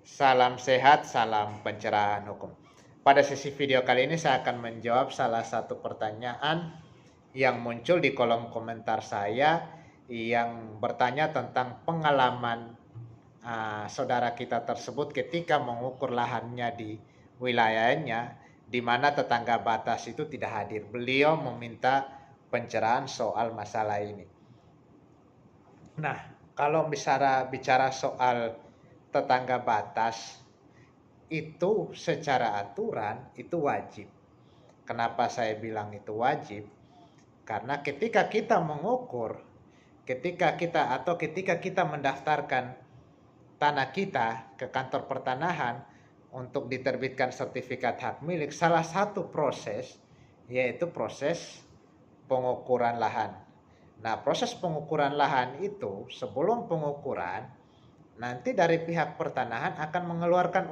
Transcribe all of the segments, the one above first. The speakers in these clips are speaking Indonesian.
Salam sehat, salam pencerahan hukum. Pada sesi video kali ini saya akan menjawab salah satu pertanyaan yang muncul di kolom komentar saya yang bertanya tentang pengalaman saudara kita tersebut ketika mengukur lahannya di wilayahnya di mana tetangga batas itu tidak hadir. Beliau meminta pencerahan soal masalah ini. Nah, kalau bicara soal tetangga batas itu secara aturan itu wajib. Kenapa saya bilang itu wajib? Karena ketika kita mendaftarkan tanah kita ke kantor pertanahan untuk diterbitkan sertifikat hak milik, salah satu proses yaitu proses pengukuran lahan. Nah, proses pengukuran lahan itu sebelum pengukuran nanti dari pihak pertanahan akan mengeluarkan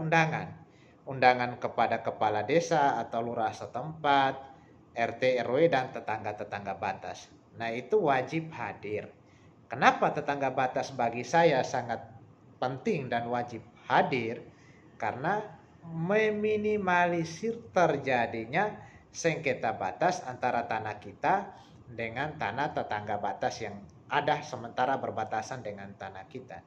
undangan kepada kepala desa atau lurah setempat, RT RW dan tetangga-tetangga batas. Nah, itu wajib hadir. Kenapa tetangga batas bagi saya sangat penting dan wajib hadir? Karena meminimalisir terjadinya sengketa batas antara tanah kita dengan tanah tetangga batas yang ada sementara berbatasan dengan tanah kita.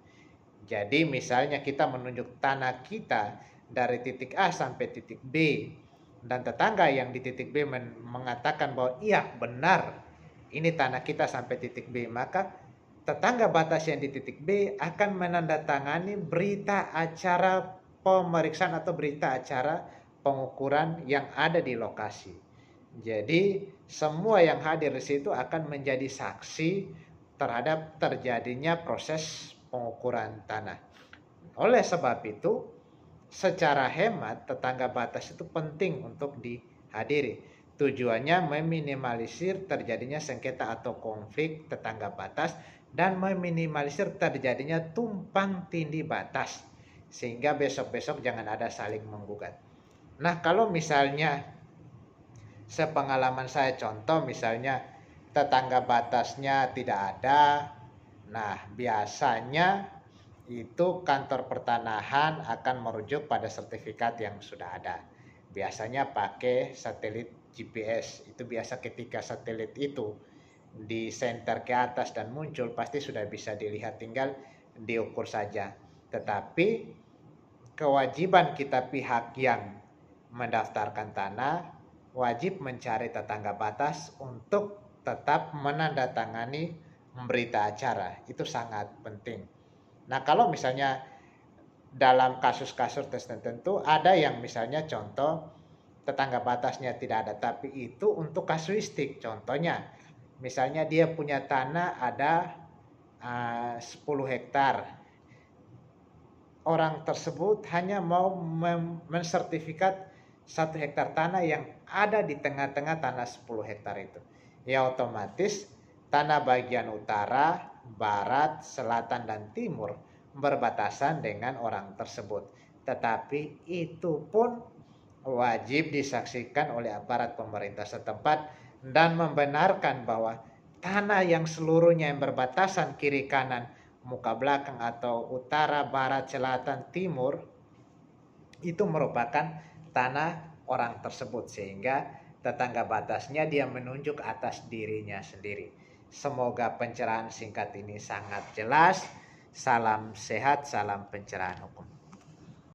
Jadi misalnya kita menunjuk tanah kita dari titik A sampai titik B dan tetangga yang di titik B mengatakan bahwa iya benar ini tanah kita sampai titik B, maka tetangga batas yang di titik B akan menandatangani berita acara pemeriksaan atau berita acara pengukuran yang ada di lokasi. Jadi semua yang hadir di situ akan menjadi saksi terhadap terjadinya proses pengukuran tanah. Oleh sebab itu, secara hemat tetangga batas itu penting untuk dihadiri. Tujuannya meminimalisir terjadinya sengketa atau konflik tetangga batas dan meminimalisir terjadinya tumpang tindih batas sehingga besok-besok jangan ada saling menggugat. Nah, kalau misalnya sepengalaman saya contoh misalnya tetangga batasnya tidak ada, nah biasanya itu kantor pertanahan akan merujuk pada sertifikat yang sudah ada. Biasanya pakai satelit GPS. Itu biasa ketika satelit itu di center ke atas dan muncul pasti sudah bisa dilihat, tinggal diukur saja. Tetapi kewajiban kita pihak yang mendaftarkan tanah wajib mencari tetangga batas untuk tetap menandatangani berita acara. Itu sangat penting. Nah, kalau misalnya dalam kasus-kasus tertentu ada yang misalnya contoh tetangga batasnya tidak ada, tapi itu untuk kasuistik. Contohnya, misalnya dia punya tanah ada 10 hektar. Orang tersebut hanya mau mensertifikat 1 hektar tanah yang ada di tengah-tengah tanah 10 hektar itu. Ya otomatis tanah bagian utara, barat, selatan, dan timur berbatasan dengan orang tersebut. Tetapi itu pun wajib disaksikan oleh aparat pemerintah setempat dan membenarkan bahwa tanah yang seluruhnya yang berbatasan kiri kanan, muka belakang atau utara, barat, selatan, timur itu merupakan tanah orang tersebut sehingga tetangga batasnya dia menunjuk atas dirinya sendiri. Semoga pencerahan singkat ini sangat jelas. Salam sehat, salam pencerahan hukum.